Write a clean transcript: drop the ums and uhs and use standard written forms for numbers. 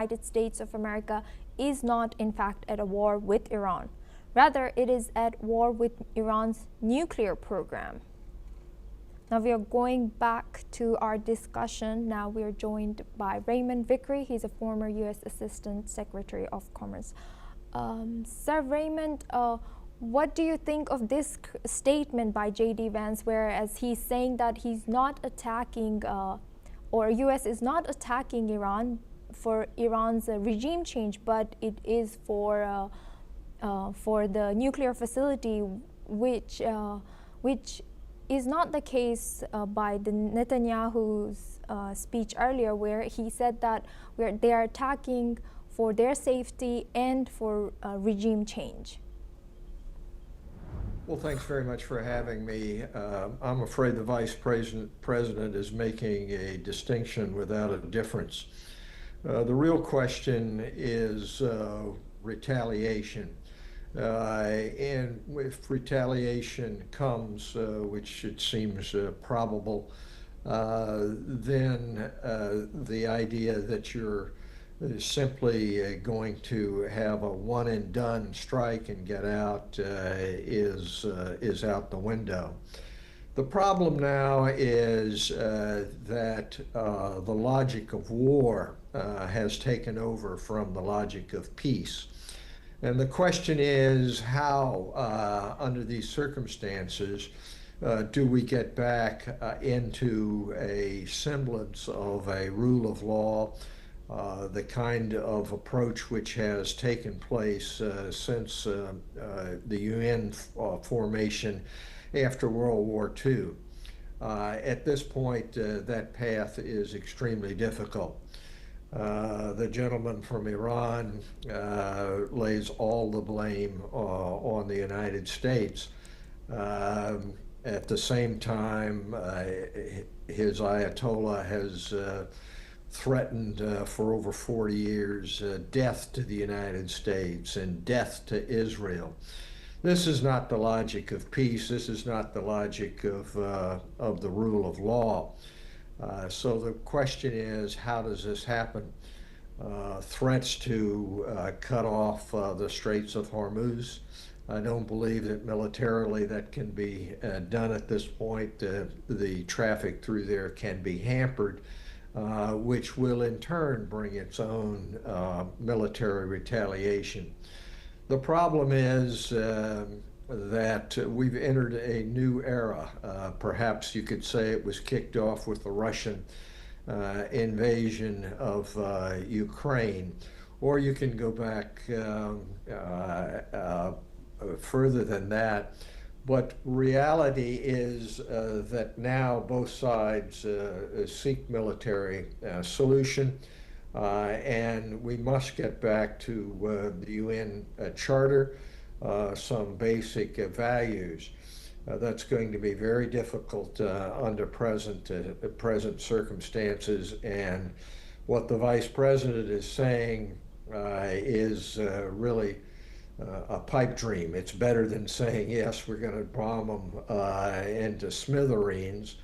United States of America is not in fact at a war with Iran. Rather, it is at war with Iran's nuclear program. Now we are going back to our discussion. Now we are joined by Raymond Vickery. He's a former U.S. Assistant Secretary of Commerce. Sir Raymond, what do you think of this statement by J.D. Vance, whereas he's saying that he's not attacking, or U.S. is not attacking Iran for Iran's regime change, but it is for the nuclear facility, which is not the case by the Netanyahu's speech earlier, where he said that they are attacking for their safety and for regime change. Well, thanks very much for having me. I'm afraid the Vice President is making a distinction without a difference. The real question is retaliation. And if retaliation comes, which it seems probable, then the idea that you're simply going to have a one and done strike and get out is out the window. The problem now is that the logic of war has taken over from the logic of peace. And the question is how, under these circumstances, do we get back into a semblance of a rule of law, the kind of approach which has taken place since the UN formation after World War II. At this point, that path is extremely difficult. The gentleman from Iran lays all the blame on the United States. At the same time, his Ayatollah has threatened for over 40 years death to the United States and death to Israel. This is not the logic of peace. This is not the logic of the rule of law. So the question is, how does this happen? Threats to cut off the Straits of Hormuz. I don't believe that militarily that can be done at this point. The traffic through there can be hampered, which will in turn bring its own military retaliation. The problem is that we've entered a new era. Perhaps you could say it was kicked off with the Russian invasion of Ukraine, or you can go back further than that. But reality is that now both sides seek military solution, and we must get back to the UN Charter, some basic values. That's going to be very difficult under present circumstances, and what the Vice President is saying is really a pipe dream. It's better than saying, yes, we're going to bomb them into smithereens.